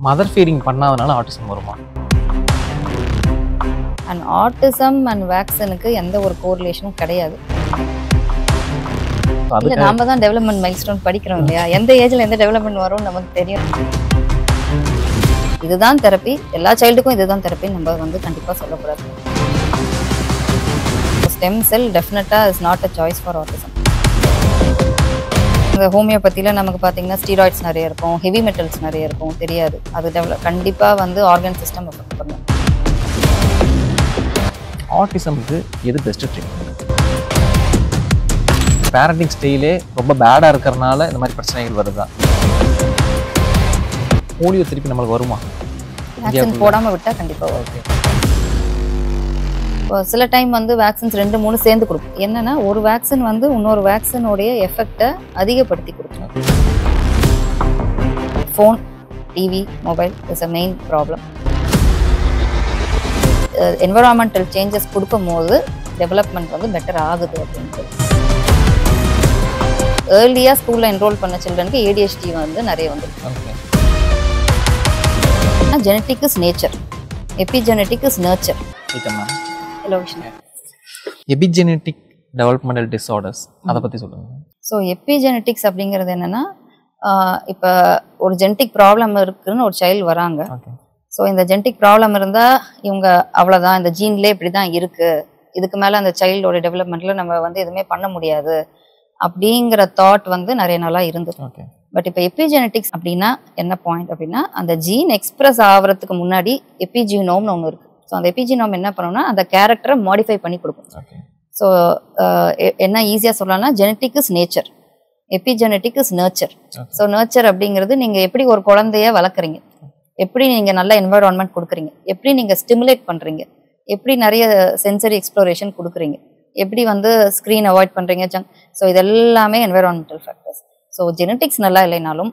Mother feeding பண்ணாதனால autism வருமா? And autism and வேக்சினுக்கு எந்த ஒரு கோரிலேஷனும் கிடையாது. இல்லை, நாம தான் டெவலப்மெண்ட் மைல்ஸ்டோன் படிக்கிறோம் இல்லையா, எந்த ஏஜில் எந்த டெவலப்மெண்ட் வரும்னு நமக்கு தெரியும். இதுதான் தெரப்பி, எல்லா சைல்டுக்கும் இதுதான் தெரப்பின்னு நம்ம வந்து கண்டிப்பாக சொல்லக்கூடாது. ஸ்டெம் செல் டெஃபினட்டாக is not a choice for autism. இந்த ஹோமியோபதியில் நமக்கு பார்த்தீங்கன்னா ஸ்டீராய்ட்ஸ் நிறைய இருக்கும், ஹெவி மெட்டல்ஸ் நிறைய இருக்கும், தெரியாது. அது கண்டிப்பாக வந்து ஆர்கன் சிஸ்டம் எஃபெக்ட் பண்ணும். ஆட்டிசமுக்கு எது பெஸ்ட் ட்ரீட்மெண்ட்? பேரண்டிங் ஸ்டைலே ரொம்ப பேடாக இருக்கிறனால இந்த மாதிரி பிரச்சனைகள் வருதா? போலியோ திருப்பி நம்மளுக்கு வருமா? வேக்சின் போடாமல் விட்டால் கண்டிப்பாக வரும். இப்போ சில டைம் வந்து வேக்சின்ஸ் 2-3 சேர்ந்து கொடுக்கும். என்னன்னா, ஒரு வேக்சின் வந்து இன்னொரு வேக்சினோடைய எஃபெக்டை அதிகப்படுத்தி கொடுக்கும். Phone, TV, mobile is a main problem. Environmental changes கொடுக்கும் போது டெவலப்மெண்ட் வந்து பெட்டர் ஆகுது அப்படின்ட்டு. ஏர்லியாக ஸ்கூலில் என்ரோல் பண்ண சில்ட்ரனுக்கு ஏடிஹெச்டி வந்து நிறைய வந்துருக்கு. Genetic is nature, epigenetic is nurture. Epigenetic developmental disorders அதை பற்றி சொல்லுங்கள். ஸோ எபிஜெனட்டிக்ஸ் அப்படிங்கிறது என்னென்னா, இப்போ ஒரு ஜெனட்டிக் ப்ராப்ளம் இருக்குதுன்னு ஒரு சைல்டு வராங்க. ஸோ இந்த ஜெனட்டிக் ப்ராப்ளம் இருந்தால் இவங்க அவ்வளோதான், இந்த ஜீன்லேயே இப்படி தான் இருக்குது, இதுக்கு மேலே அந்த சைல்டோட டெவலப்மெண்ட்டில் நம்ம வந்து எதுவுமே பண்ண முடியாது அப்படிங்கிற தாட் வந்து நிறைய நாளாக இருந்தது. பட் இப்போ எபிஜெனட்டிக்ஸ் அப்படின்னா என்ன பாயிண்ட் அப்படின்னா, அந்த ஜீன் எக்ஸ்பிரஸ் ஆகிறதுக்கு முன்னாடி எபிஜீனோம்னு ஒன்று இருக்குது. ஸோ அந்த எபிஜீனோம் என்ன பண்ணோம்னா, அந்த கேரக்டரை மாடிஃபை பண்ணி கொடுக்கும். ஸோ என்ன ஈஸியாக சொல்லலாம்னா, genetic is nature, epigenetic is nurture. So nurture அப்படிங்கிறது நீங்கள் எப்படி ஒரு குழந்தைய வளர்க்குறீங்க, எப்படி நீங்கள் நல்ல என்வைரான்மெண்ட் கொடுக்குறீங்க, எப்படி நீங்கள் ஸ்டிமுலேட் பண்ணுறீங்க, எப்படி நிறைய சென்சரி எக்ஸ்ப்ளோரேஷன் கொடுக்குறீங்க, எப்படி வந்து ஸ்க்ரீன் அவாய்ட் பண்ணுறீங்க, ஸோ இது எல்லாமே என்வைரான்மெண்டல் ஃபேக்டர்ஸ். ஸோ ஜெனட்டிக்ஸ் நல்லா இல்லைனாலும்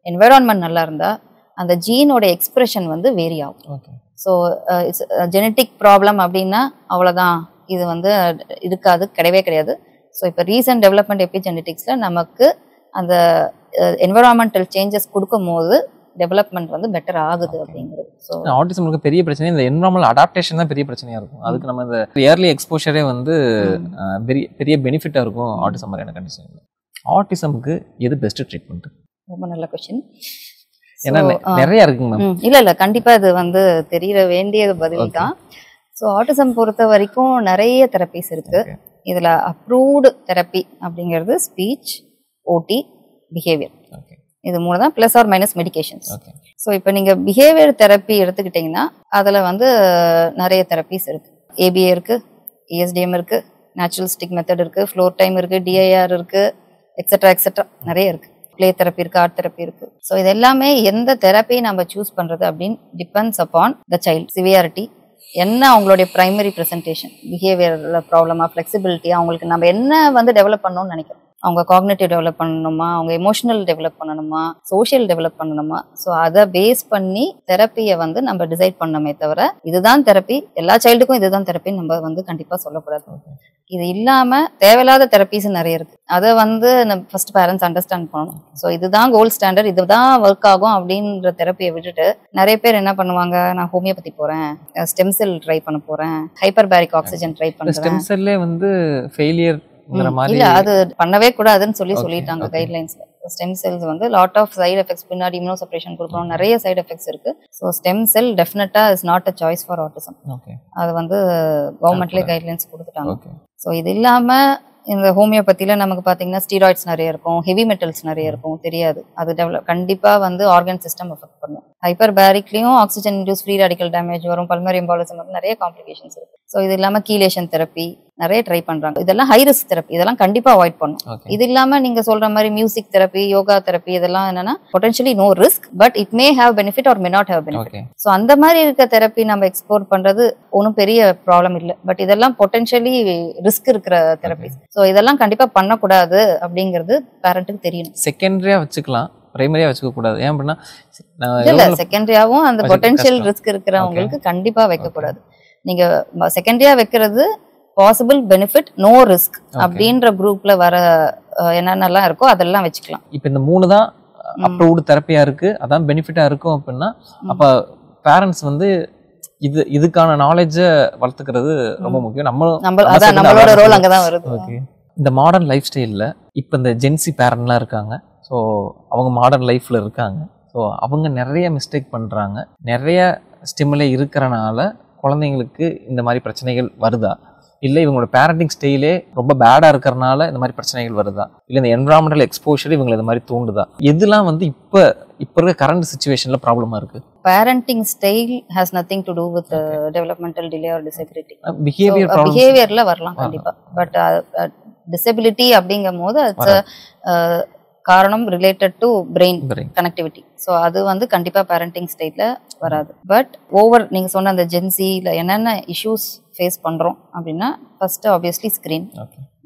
என்வைரான்மெண்ட் நல்லா இருந்தால் அந்த ஜீனோட எக்ஸ்பிரஷன் வந்து வேரி ஆகும். ஸோ ஜெனட்டிக் ப்ராப்ளம் அப்படின்னா அவ்வளோதான், இது வந்து இருக்காது, கிடையவே கிடையாது. ஸோ இப்போ ரீசன்ட் டெவலப்மெண்ட் எபிஜெனட்டிக்ஸில் நமக்கு அந்த என்விரான்மெண்டல் சேஞ்சஸ் கொடுக்கும் போது டெவலப்மெண்ட் வந்து பெட்டர் ஆகுது அப்படிங்கிறது. ஸோ ஆட்டிசமுக்கு பெரிய பிரச்சனை இந்த என்விரான்மெண்டல் அடாப்டேஷன் தான் பெரிய பிரச்சனையாக இருக்கும். அதுக்கு நம்ம இந்த இயர்லி எக்ஸ்போஷரே வந்து பெரிய பெனிஃபிட்டாக இருக்கும் ஆட்டிசம் மாதிரியான கண்டிஷன். ஆட்டிசமுக்கு எது பெஸ்ட் ட்ரீட்மெண்ட்? ரொம்ப நல்ல கொஸ்டின். ஏன்னா நிறைய இருக்குங்க மேம். இல்லை கண்டிப்பாக இது வந்து தெரிய வேண்டிய பதில் தான். ஸோ ஆட்டிசம் பொறுத்த வரைக்கும் நிறைய தெரப்பிஸ் இருக்குது. இதில் அப்ரூவ்டு தெரப்பி அப்படிங்கிறது ஸ்பீச், ஓடி, பிஹேவியர், இது 3 தான், plus or minus medications. So இப்போ நீங்கள் பிஹேவியர் தெரப்பி எடுத்துக்கிட்டிங்கன்னா அதில் வந்து நிறைய தெரப்பிஸ் இருக்குது. ஏபிஏ இருக்குது, ESDM இருக்குது, நேச்சுரலிஸ்டிக் மெத்தட் இருக்குது, ஃப்ளோர் டைம் இருக்குது, DIR இருக்குது, எக்ஸெட்ரா நிறைய இருக்குது. ப்ளே தெரப்பி இருக்குது, ஆர்ட் தெரப்பி இருக்குது. ஸோ இது எல்லாமே எந்த தெரப்பி நம்ம சூஸ் பண்ணுறது அப்படின்னு depends upon the child severity, என்ன அவங்களுடைய ப்ரைமரி ப்ரெசன்டேஷன், பிஹேவியரில் ப்ராப்ளமாக, ஃப்ளெக்சிபிலிட்டியாக, அவங்களுக்கு நம்ம என்ன வந்து டெவலப் பண்ணணும்னு நினைக்கிறோம். அவங்க காக்னிட்டிவ் டெவலப் பண்ணணுமா, அவங்க எமோஷனல் டெவலப் பண்ணணுமா, சோஷியல் டெவலப் பண்ணணுமா. ஸோ அதை பேஸ் பண்ணி தெரப்பியை வந்து நம்ம டிசைட் பண்ணமே தவிர இதுதான் தெரப்பி, எல்லா சைல்டுக்கும் இதுதான் தெரப்பின்னு நம்ம வந்து கண்டிப்பாக சொல்லக்கூடாது. இது இல்லாமல் தேவையில்லாத தெரப்பிஸ் நிறைய இருக்குது. அதை வந்து நம்ம ஃபர்ஸ்ட் பேரண்ட்ஸ் அண்டர்ஸ்டாண்ட் பண்ணணும். ஸோ இதுதான் கோல்ட் ஸ்டாண்டர்ட், இதுதான் ஒர்க் ஆகும் அப்படின்ற தெரப்பியை விட்டுட்டு நிறைய பேர் என்ன பண்ணுவாங்க, நான் ஹோமியோபதி போகிறேன், ஸ்டெம் செல் ட்ரை பண்ண போகிறேன், ஹைப்பர்பேரிக் ஆக்சிஜன் ட்ரை பண்ணுறேன். ஸ்டெம் செல்லே வந்து ஃபெயிலியர் இல்ல, அது பண்ணவே கூடாதுன்னு சொல்லிட்டாங்க கைட்லைன்ஸ்ல. ஸ்டெம் செல்ஸ் வந்து லாட் ஆஃப் சைடு எஃபெக்ட்ஸ், பின்னாடி இம்யூனோ சப்ரேஷன் கொடுக்கணும், நிறைய சைடு எஃபெக்ட்ஸ் இருக்கு. ஸோ ஸ்டெம் செல் டெஃபினட்டா is not a choice for autism. அது வந்து கவர்மெண்ட்லேயே கைட்லைன்ஸ் கொடுத்துட்டாங்க. ஸோ இது இல்லாம இந்த ஹோமியோபதியில் நமக்கு பார்த்தீங்கன்னா ஸ்டீராய்ட்ஸ் நிறைய இருக்கும், ஹெவி மெட்டல்ஸ் நிறைய இருக்கும், தெரியாது. அது கண்டிப்பாக வந்து ஆர்கன் சிஸ்டம் எஃபெக்ட் பண்ணும். ஹைப்பர்பேரிக்லையும் oxygen induced free radical damage வரும், பல்மரி எம்பாலிசம் வரும், நிறைய காம்ப்ளிகேஷன்ஸ் இருக்கு. ஸோ இது இல்லாமல் கீலேஷன் தெரப்பி நிறைய ட்ரை பண்ணுறாங்க. இதெல்லாம் ஹை ரிஸ்க் தெரப்பி, இதெல்லாம் கண்டிப்பாக அவாய்ட் பண்ணும். இது இல்லாமல் நீங்கள் சொல்கிற மாதிரி மியூசிக் தெரப்பி, யோகா தெரப்பி, இதெல்லாம் என்னன்னா potentially no risk, but it may have benefit or may not have benefit. So அந்த மாதிரி இருக்க தெரப்பி நம்ம எக்ஸ்ப்ளோர் பண்ணுறது ஒன்றும் பெரிய ப்ராப்ளம் இல்லை. பட் இதெல்லாம் பொட்டன்ஷியலி ரிஸ்க் இருக்கிற தெரப்பி. ஸோ இதெல்லாம் கண்டிப்பாக பண்ணக்கூடாது அப்படிங்கிறது பேரண்ட்டுக்கு தெரியணும். செகண்டரியாக வச்சுக்கலாம், பிரைமரியா வச்சுக்க கூடாது. ஏன் அப்படின்னா இல்ல செகண்டரியாவும் அந்த பொட்டன்ஷியல் ரிஸ்க் இருக்கிறவங்களுக்கு கண்டிப்பா வைக்க கூடாது. நீங்க செகண்டரியா வைக்கிறது பாசிபிள் பெனிஃபிட் நோ ரிஸ்க் அப்படின்ற குரூப்ல வர என்னென்னலாம் இருக்கோ அதெல்லாம் வச்சுக்கலாம். இப்போ இந்த 3 தான் அப்ரூவ்டு தெரப்பியா இருக்கு, அதான் பெனிஃபிட்டா இருக்கும் அப்படின்னா அப்ப பேரண்ட்ஸ் வந்து இதுக்கான நாலேஜை வளர்த்துக்கிறது ரொம்ப முக்கியம். நம்மளோட ரோல் அங்கதான் வருது. ஓகே, இந்த மாடர்ன் லைஃப் ஸ்டைலில் இப்போ இந்த ஜென்சி பேரண்ட்லாம் இருக்காங்க. ஸோ அவங்க மாடர்ன் லைஃப்பில் இருக்காங்க. ஸோ அவங்க நிறைய மிஸ்டேக் பண்ணுறாங்க. நிறைய ஸ்டிமுலே இருக்கிறனால குழந்தைங்களுக்கு இந்த மாதிரி பிரச்சனைகள் வருதா, இல்லை இவங்களோட பேரண்டிங் ஸ்டைலே ரொம்ப பேடாக இருக்கிறனால இந்த மாதிரி பிரச்சனைகள் வருதா, இல்லை இந்த என்விரான்மெண்டல் எக்ஸ்போஷர் இவங்களை இந்த மாதிரி தூண்டுதா, எதுலாம் வந்து இப்போ இருக்க கரண்ட் சுச்சுவேஷனில் ப்ராப்ளமாக இருக்குது? parenting style has nothing to do with developmental delay or disability. பிஹேவியர்ல வரலாம் கண்டிப்பா. பட் disability அப்படிங்கும்போது காரணம் related to brain connectivity. So அது வந்து கண்டிப்பா பேரண்டிங் ஸ்டைல்ல வராது. பட் நீங்க சொன்ன அந்த ஜென்சியில் என்னென்ன இஷ்யூஸ் ஃபேஸ் பண்றோம் அப்படின்னா, ஃபர்ஸ்ட் ஆப்வியஸ்லி ஸ்க்ரீன்.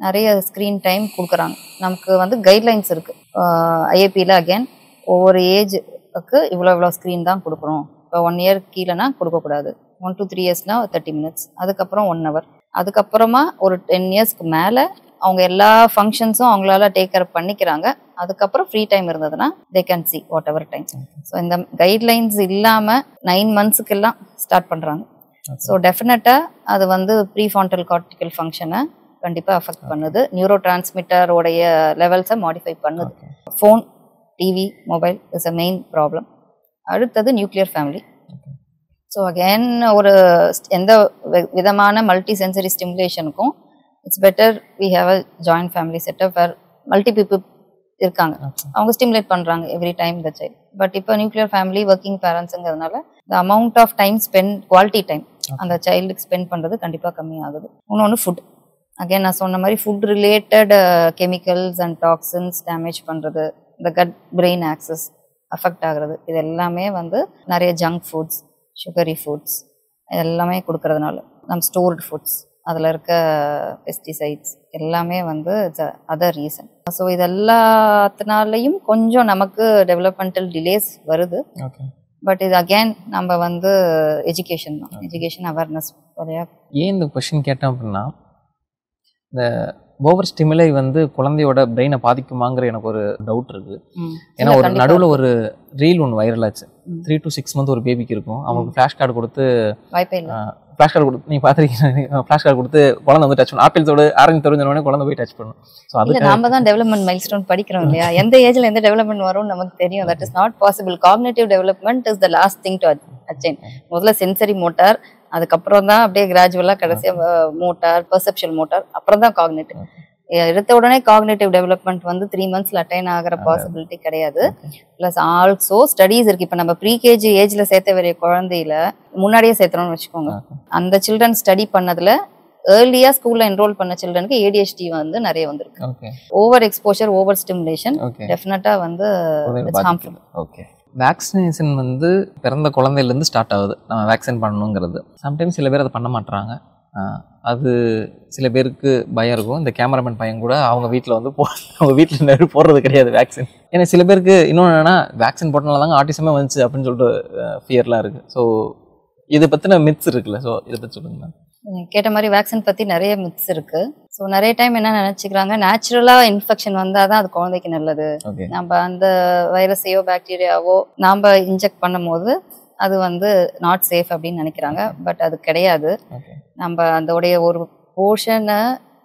நிறைய ஸ்க்ரீன் டைம் கொடுக்குறாங்க. நமக்கு வந்து கைட்லைன்ஸ் இருக்கு ஐஏபியில். அகேன் ஒவ்வொரு ஏஜுக்கு இவ்வளோ ஸ்க்ரீன் தான் கொடுக்குறோம். இப்போ 1 year கீழேனா கொடுக்கக்கூடாது. 1 to 3 yearsனா 30 minutes, அதுக்கப்புறம் 1 hour, அதுக்கப்புறமா ஒரு 10 yearsக்கு மேலே அவங்க எல்லா ஃபங்க்ஷன்ஸும் அவங்களால டேக் கேர் பண்ணிக்கிறாங்க. அதுக்கப்புறம் ஃப்ரீ டைம் இருந்ததுன்னா they can see what ever time. So இந்த கைட்லைன்ஸ் இல்லாமல் 9 monthsக்கெல்லாம் ஸ்டார்ட் பண்ணுறாங்க. ஸோ டெஃபினட்டாக அது வந்து ப்ரீஃபாண்டல் கார்டிகல் ஃபங்க்ஷனை கண்டிப்பாக அஃபெக்ட் பண்ணுது. நியூரோ டிரான்ஸ்மிட்டரோடைய லெவல்ஸை மாடிஃபை பண்ணுது. Phone, TV, mobile is a main problem. அடுத்தது நியூக்ளியர் ஃபேமிலி. ஸோ அகேன் எந்த விதமான மல்டி சென்சரி ஸ்டிமுலேஷனுக்கும் it's better we have a joint family setup where multi people இருக்காங்க. அவங்க ஸ்டிமுலேட் பண்ணுறாங்க every time the child. But இப்போ nuclear family working பேரண்ட்ஸுங்கிறதுனால the amount of time quality time அந்த சைல்டுக்கு ஸ்பெண்ட் பண்ணுறது கண்டிப்பாக கம்மியாகுது. இன்னொன்று ஃபுட். அகேன் நான் சொன்ன மாதிரி food related chemicals and toxins damage பண்ணுறது, இந்த கட் பிரெயின் ஆக்சஸ் அஃபெக்ட் ஆகுறது, இது எல்லாமே வந்து நிறைய ஜங்க் ஃபுட்ஸ், சுகரி ஃபுட்ஸ் எல்லாமே கொடுக்கறதுனால, நம்ம ஸ்டோர்டு ஃபுட்ஸ், அதில் இருக்க பெஸ்டிசைட்ஸ் எல்லாமே வந்து இட்ஸ் அதர் ரீசன். ஸோ இது எல்லாத்தினாலையும் கொஞ்சம் நமக்கு டெவலப்மெண்டல் டிலேஸ் வருது. பட் இது அகேன் நம்ம வந்து எஜுகேஷன் தான், எஜுகேஷன் அவேர்னஸ் வரையா. ஏன் இந்த கொஸ்டின் கேட்டோம் அப்படின்னா, இந்த ஓவர் ஸ்டிமுலை வந்து குழந்தையோட பிரெயினை பாதிக்குமாங்கிற எனக்கு ஒரு டவுட் இருக்கு. ஏன்னா ஒரு நடுவில் ஒரு ரீல் ஒன்று வைரல் ஆச்சு. 3 to 6 months ஒரு பேபிக்கு இருக்கும். அவங்களுக்கு ஃப்ளாஷ் கார்டு கொடுத்து ஃப்ளாஷ் கார்டு கொடுத்து நீங்கள் பார்த்துருக்கீங்க, ஃப்ளாஷ் கார்டு கொடுத்து குழந்தை வந்து டச் பண்ணும். ஆப்பிள் தோடு ஆரஞ்சு தெரிஞ்சவொடனே குழந்தை போய் டச் பண்ணும். ஸோ அது நம்ம தான் டெவலப்மெண்ட் மைல் ஸ்டோன் படிக்கிறோம் இல்லையா, எந்த ஏஜ்ல எந்த டெவலப்மெண்ட் வரும்னு நமக்கு தெரியும். That is not possible. Cognitive development is the last thing to attain. முதல்ல சென்சரி மோட்டார், அதுக்கப்புறம் தான் அப்படியே கிராஜுவலாக கடைசியாக மோட்டார், பெர்செப்ஷுவல் மோட்டார், அப்புறம் தான் காக்னிட்டிவ். எடுத்த உடனே காக்னிட்டிவ் டெவலப்மெண்ட் வந்து 3 monthsல அட்டைன் ஆகிற பாசிபிலிட்டி கிடையாது. ப்ளஸ் ஆல்சோ ஸ்டடீஸ் இருக்கு. இப்போ நம்ம ப்ரீகேஜி ஏஜ்ல சேர்த்த வேண்டிய குழந்தையில முன்னாடியே சேர்த்துறோம்னு வச்சுக்கோங்க, அந்த சில்ட்ரன் ஸ்டடி பண்ணதுல ஏர்லியா ஸ்கூல்ல என்ரோல் பண்ண சில்ட்ரனுக்கு ADHD வந்து நிறைய வந்திருக்கு. ஓவர் எக்ஸ்போஷர், ஓவர் ஸ்டிமுலேஷன் டெஃபினட்டா வந்து இட்ஸ் ஹார்ம்ஃபுல். ஓகே, வேக்சினேஷன் வந்து பிறந்த குழந்தையிலேருந்து ஸ்டார்ட் ஆகுது, நம்ம வேக்சின் பண்ணணுங்கிறது. சம்டைம்ஸ் சில பேர் அதை பண்ண மாட்டுறாங்க. அது சில பேருக்கு பயம் இருக்கும். இந்த கேமராமேன் பையன் கூட அவங்க வீட்டில் வந்து அவங்க வீட்டில் நிறைய போடுறது கிடையாது வேக்சின். ஏன்னா சில பேருக்கு இன்னொன்று என்னன்னா, வேக்சின் போட்டனால தாங்க ஆட்டிசமே வந்துச்சு அப்படின்னு சொல்லிட்டு ஃபியர்லாம் இருக்குது. ஸோ இதை பற்றின மித்ஸ் இருக்குல்ல, ஸோ இதை பற்றி சொல்லுங்க. கேட்ட மாதிரி வேக்சின் பற்றி நிறைய மித்ஸ் இருக்குது. ஸோ நிறைய டைம் என்ன நினச்சிக்கிறாங்க, நேச்சுரலாக இன்ஃபெக்ஷன் வந்தால் தான் அது குழந்தைக்கு நல்லது. நம்ம அந்த வைரஸையோ பாக்டீரியாவோ நாம் இன்ஜெக்ட் பண்ணும் போது அது வந்து நாட் சேஃப் அப்படின்னு நினைக்கிறாங்க. பட் அது கிடையாது. நம்ம அதோடைய ஒரு போர்ஷனை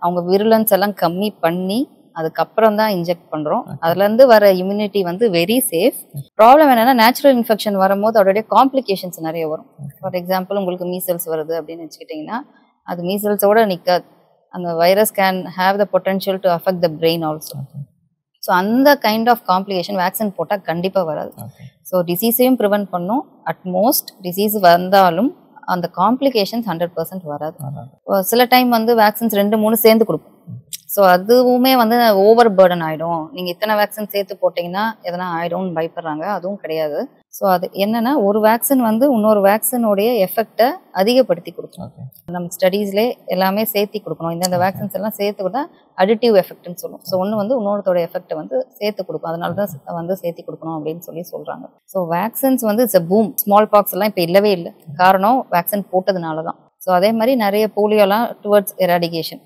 அவங்க விருலன்ஸ் எல்லாம் கம்மி பண்ணி அதுக்கப்புறம் தான் இன்ஜெக்ட் பண்ணுறோம். அதுலேருந்து வர இம்யூனிட்டி வந்து வெரி சேஃப். ப்ராப்ளம் என்னென்னா, நேச்சுரல் இன்ஃபெக்ஷன் வரும்போது அதோடைய காம்ப்ளிகேஷன்ஸ் நிறைய வரும். ஃபார் எக்ஸாம்பிள், உங்களுக்கு மீசல்ஸ் வருது அப்படின்னு வச்சுக்கிட்டிங்கன்னா, அது மீசல்ஸோட நிற்காது. அந்த virus can have the potential to affect the brain also. So அந்த கைண்ட் ஆஃப் காம்ப்ளிகேஷன் வேக்சின் போட்டால் கண்டிப்பாக வராது. ஸோ டிசீஸையும் ப்ரிவென்ட் பண்ணும். அட்மோஸ்ட் டிசீஸ் வந்தாலும் அந்த காம்ப்ளிகேஷன்ஸ் 100% வராது. சில டைம் வந்து வேக்சின்ஸ் 2-3 சேர்ந்து கொடுக்கும். ஸோ அதுவுமே வந்து ஓவர் பர்டன் ஆகிடும். நீங்கள் இத்தனை வேக்சின் சேர்த்து போட்டிங்கன்னா எதனா ஆகிடும்னு பயப்படுறாங்க. அதுவும் கிடையாது. ஸோ அது என்னன்னா, ஒரு வேக்சின் வந்து இன்னொரு வேக்சினோடைய எஃபெக்டை அதிகப்படுத்தி கொடுக்கும். நம்ம ஸ்டடீஸ்லே எல்லாமே சேர்த்தி கொடுக்கணும். இந்த வேக்சின்ஸ் எல்லாம் சேர்த்து கூட அடிட்டிவ் எஃபெக்ட்னு சொல்லுவோம். ஸோ ஒன்று வந்து இன்னொருத்தோட எஃபெக்டை வந்து சேர்த்து கொடுக்கும். அதனால தான் வந்து சேர்த்தி கொடுக்கணும் அப்படின்னு சொல்கிறாங்க. ஸோ வேக்சின்ஸ் வந்து it's a boom. Small box எல்லாம் இப்போ இல்லவே இல்லை. காரணம் வேக்சின் போட்டதுனால தான். ஸோ அதே மாதிரி நிறைய போலியோலாம் டுவர்ட்ஸ் எராடிகேஷன்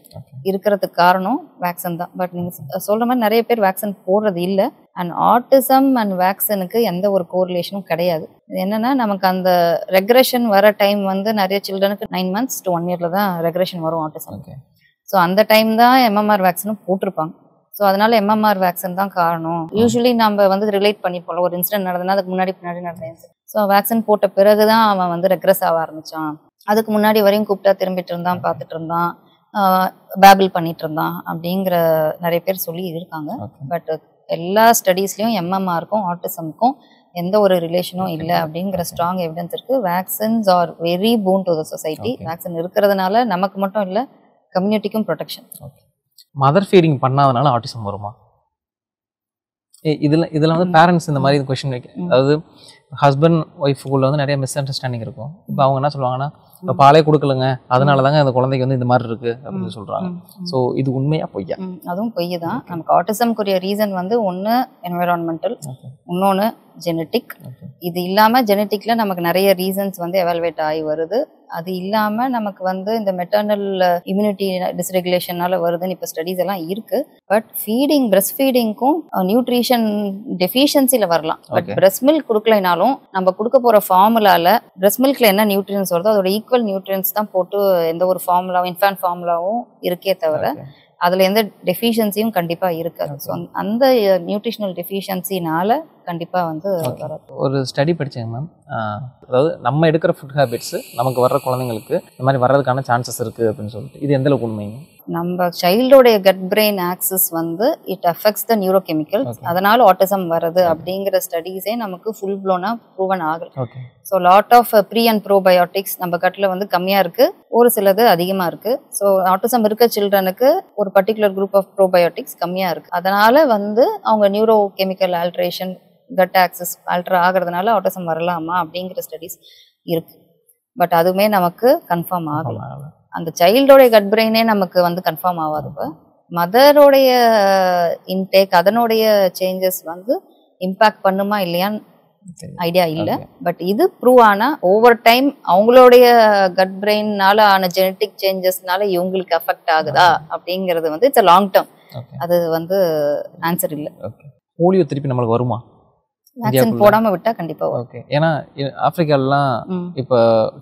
இருக்கிறதுக்கு காரணம் வேக்சின் தான். பட் நீங்கள் சொல்கிற மாதிரி நிறைய பேர் வேக்சின் போடுறது இல்லை. அண்ட் ஆட்டிசம் அண்ட் வேக்சினுக்கு எந்த ஒரு கோரிலேஷனும் கிடையாது. இது என்னன்னா நமக்கு அந்த ரெக்ரெஷன் வர டைம் வந்து நிறைய சில்ட்ரனுக்கு 9 months to 1 year தான் ரெக்ரெஷன் வரும் ஆட்டிசம்க்கு. ஸோ அந்த டைம் தான் எம்எம்ஆர் வேக்சினும் போட்டிருப்பாங்க. ஸோ அதனால எம்எம்ஆர் வேக்சின் தான் காரணம். யூஸ்வலி நம்ம வந்து ரிலேட் பண்ணிப்போம், ஒரு இன்சிடென்ட் நடந்ததுன்னா அதுக்கு பின்னாடி நடந்த. ஸோ வேக்சின் போட்ட பிறகு தான் அவன் வந்து ரெக்ரெஸ் ஆக ஆரம்பிச்சான். அதுக்கு முன்னாடி வரையும் கூப்பிட்டா திரும்பிட்டு இருந்தான், பார்த்துட்டு இருந்தான், பேபிள் பண்ணிட்டு இருந்தான் அப்படிங்கிற நிறைய பேர் சொல்லி இருக்காங்க. பட் எல்லா ஸ்டடீஸ்லயும் எம்எம்ஆருக்கும் ஆட்டிசம்க்கும் எந்த ஒரு ரிலேஷனும் இல்லை அப்படிங்கிற ஸ்ட்ராங் எவிடன்ஸ் இருக்கு. Vaccines are very பூன் to the society. Vaccine இருக்கிறதுனால நமக்கு மட்டும் இல்லை, கம்யூனிட்டிக்கும் ப்ரொடெக்ஷன். மதர் ஃபீடிங் பண்ணாதனால ஆட்டிசம் வருமா? இதில் வந்து பேரண்ட்ஸ் இந்த மாதிரி கொஸ்டின் வைக்க, அதாவது ஹஸ்பண்ட் ஒய்ஃபுக்குள்ள வந்து நிறைய மிஸ் அண்டர்ஸ்டாண்டிங் இருக்கும். இப்போ அவங்க என்ன சொல்லுவாங்கன்னா, இப்போ பாலே கொடுக்கலங்க, அதனால தாங்க அந்த குழந்தைக்கு வந்து இந்த மாதிரி இருக்கு அப்படின்னு சொல்றாங்க. ஸோ இது உண்மையா பொய்யா? அதுவும் பொய் தான். நமக்கு ஆட்டிசம்க்குரிய ரீசன் வந்து ஒன்று என்விரான்மெண்டல், இன்னொன்று ஜெனட்டிக். இது இல்லாமல் ஜெனட்டிக்ல நமக்கு நிறைய ரீசன்ஸ் வந்து எவாலுவேட் ஆகி வருது. அது இல்லாமல் நமக்கு வந்து இந்த மெட்டர்னல் இம்யூனிட்டி டிஸ்ரெகுலேஷனால வருதுன்னு இப்போ ஸ்டடீஸ் எல்லாம் இருக்கு. பட் ஃபீடிங், பிரெஸ்ட் ஃபீடிங்க்கும் நியூட்ரிஷன் டெஃபிஷியன்சியில் வரலாம். பட் பிரெஸ்ட் மில்க் கொடுக்கலைனாலும் நம்ம கொடுக்க போகிற ஃபார்முலாவில் பிரெஸ்ட் மில்க்ல என்ன நியூட்ரியன்ஸ் வருதோ அதோட ஈக்குவல் நியூட்ரியன்ஸ் தான் போட்டு எந்த ஒரு ஃபார்முலாவும், இன்ஃபேன்ட் ஃபார்முலாவும் இருக்கே தவிர அதில் எந்த டெஃபிஷியன்சியும் கண்டிப்பாக இருக்காது. ஸோ அந்த நியூட்ரிஷனல் டெஃபிஷியன்சினால கண்டிப்பாக வந்து ஒரு ஸ்டடி படித்தேங்க மேம். அதாவது நம்ம எடுக்கிற ஃபுட் ஹேபிட்ஸு நமக்கு வர்ற குழந்தைங்களுக்கு இந்த மாதிரி வர்றதுக்கான சான்சஸ் இருக்குது அப்படின்னு சொல்லிட்டு, இது எந்த அளவுக்கு உண்மைங்க? நம்ம சைல்டோடைய கட் பிரெயின் ஆக்சிஸ் வந்து it affects the neurochemicals, அதனால ஆட்டிசம் வருது அப்படிங்கிற ஸ்டடீஸே நமக்கு ஃபுல் ப்ளோனா ப்ரூவன் ஆகல. So lot of pre and probiotics நம்ம கட்டில் வந்து கம்மியாக இருக்கு, ஒரு சிலது அதிகமாக இருக்கு. ஸோ ஆட்டிசம் இருக்க சில்ட்ரனுக்கு ஒரு பர்டிகுலர் குரூப் ஆஃப் ப்ரோபயோட்டிக்ஸ் கம்மியாக இருக்கு. அதனால வந்து அவங்க neuro chemical alteration, cut access alter ஆகிறதுனால ஆட்டிசம் வரலாமா அப்படிங்கிற ஸ்டடீஸ் இருக்கு. பட் அதுவுமே நமக்கு கன்ஃபார்ம் ஆகல. அந்த சைல்டோடைய கட் பிரெயினே நமக்கு வந்து கன்ஃபார்ம் ஆகாது. இப்போ மதரோடைய இன்டேக், அதனுடைய சேஞ்சஸ் வந்து இம்பேக்ட் பண்ணுமா இல்லையான்னு ஐடியா இல்லை. பட் இது ப்ரூவ் ஆனா ஓவர் டைம் அவங்களுடைய கட் பிரெயின்னால ஆன ஜெனட்டிக் சேஞ்சஸ்னால இவங்களுக்கு அஃபெக்ட் ஆகுதா அப்படிங்கிறது வந்து இட்ஸ் லாங் டேர்ம். அது வந்து ஆன்சர் இல்லை. போலியோ திருப்பி நம்மளுக்கு வருமா? வேக்சின் போடாம விட்டா கண்டிப்பா வரும். ஓகே. ஏன்னா ஆப்பிரிக்காலாம் இப்போ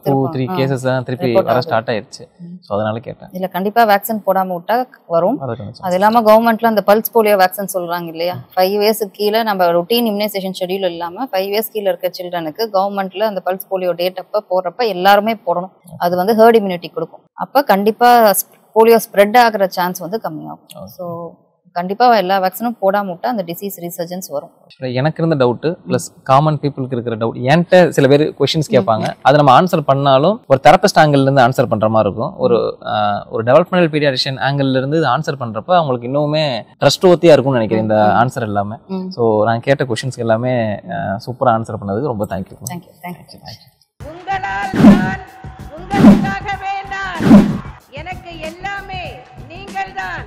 2-3 கேசஸ் தான் திருப்பி வர ஸ்டார்ட் ஆயிருச்சு. ஸோ அதனால கேட்டேன். இல்ல கண்டிப்பா வேக்சின் போடாம விட்டா வரும். அது இல்லாம கவர்மெண்ட்ல அந்த பல்ஸ் போலியோ வேக்சின் சொல்றாங்க இல்லையா, 5 years கீழே நம்ம ரொட்டீன் இம்யூனைசேஷன் ஷெட்யூல் இல்லாம 5 years கீழே இருக்க சில்ட்ரனுக்கு கவர்மெண்ட்ல அந்த பல்ஸ் போலியோ டேட் அப்ப போடுறப்ப எல்லாருமே போடணும். அது வந்து ஹெர்ட் இம்யூனிட்டி கொடுக்கும். அப்ப கண்டிப்பா போலியோ ஸ்ப்ரெட் ஆகிற சான்ஸ் வந்து கம்மியாகும். ஸோ கண்டிப்பா எல்லா வேக்சினும் போடாம விட்டா அந்த டிசீஸ் ரீசர்ஜன்ஸ் வரும். எனக்கு இருந்த டவுட் பிளஸ் காமன் பீப்புளுக்கு இருக்கிற டவுட், என்கிட்ட சில பேர் கொஸ்டின்ஸ் கேட்பாங்க, அதை நம்ம ஆன்சர் பண்ணாலும் ஒரு தெரபிஸ்ட் ஆங்கிள் இருந்து ஆன்சர் பண்ற மாதிரி இருக்கும். ஒரு டெவலப்மெண்டல் பீடியாட்ரிஷியன் ஆங்கிள் இருந்து ஆன்சர் பண்றப்ப அவங்களுக்கு இன்னுமே ட்ரஸ்ட் ஓத்தியா இருக்கும்னு நினைக்கிறேன் இந்த ஆன்சர் எல்லாமே. ஸோ நான் கேட்ட கொஸ்டின்ஸ்க்கு எல்லாமே சூப்பரா ஆன்சர் பண்ணதுக்கு ரொம்ப தேங்க்யூ. உங்களால் நான், உங்களுக்காகவே நான், எனக்கு எல்லாமே நீங்கள் தான்.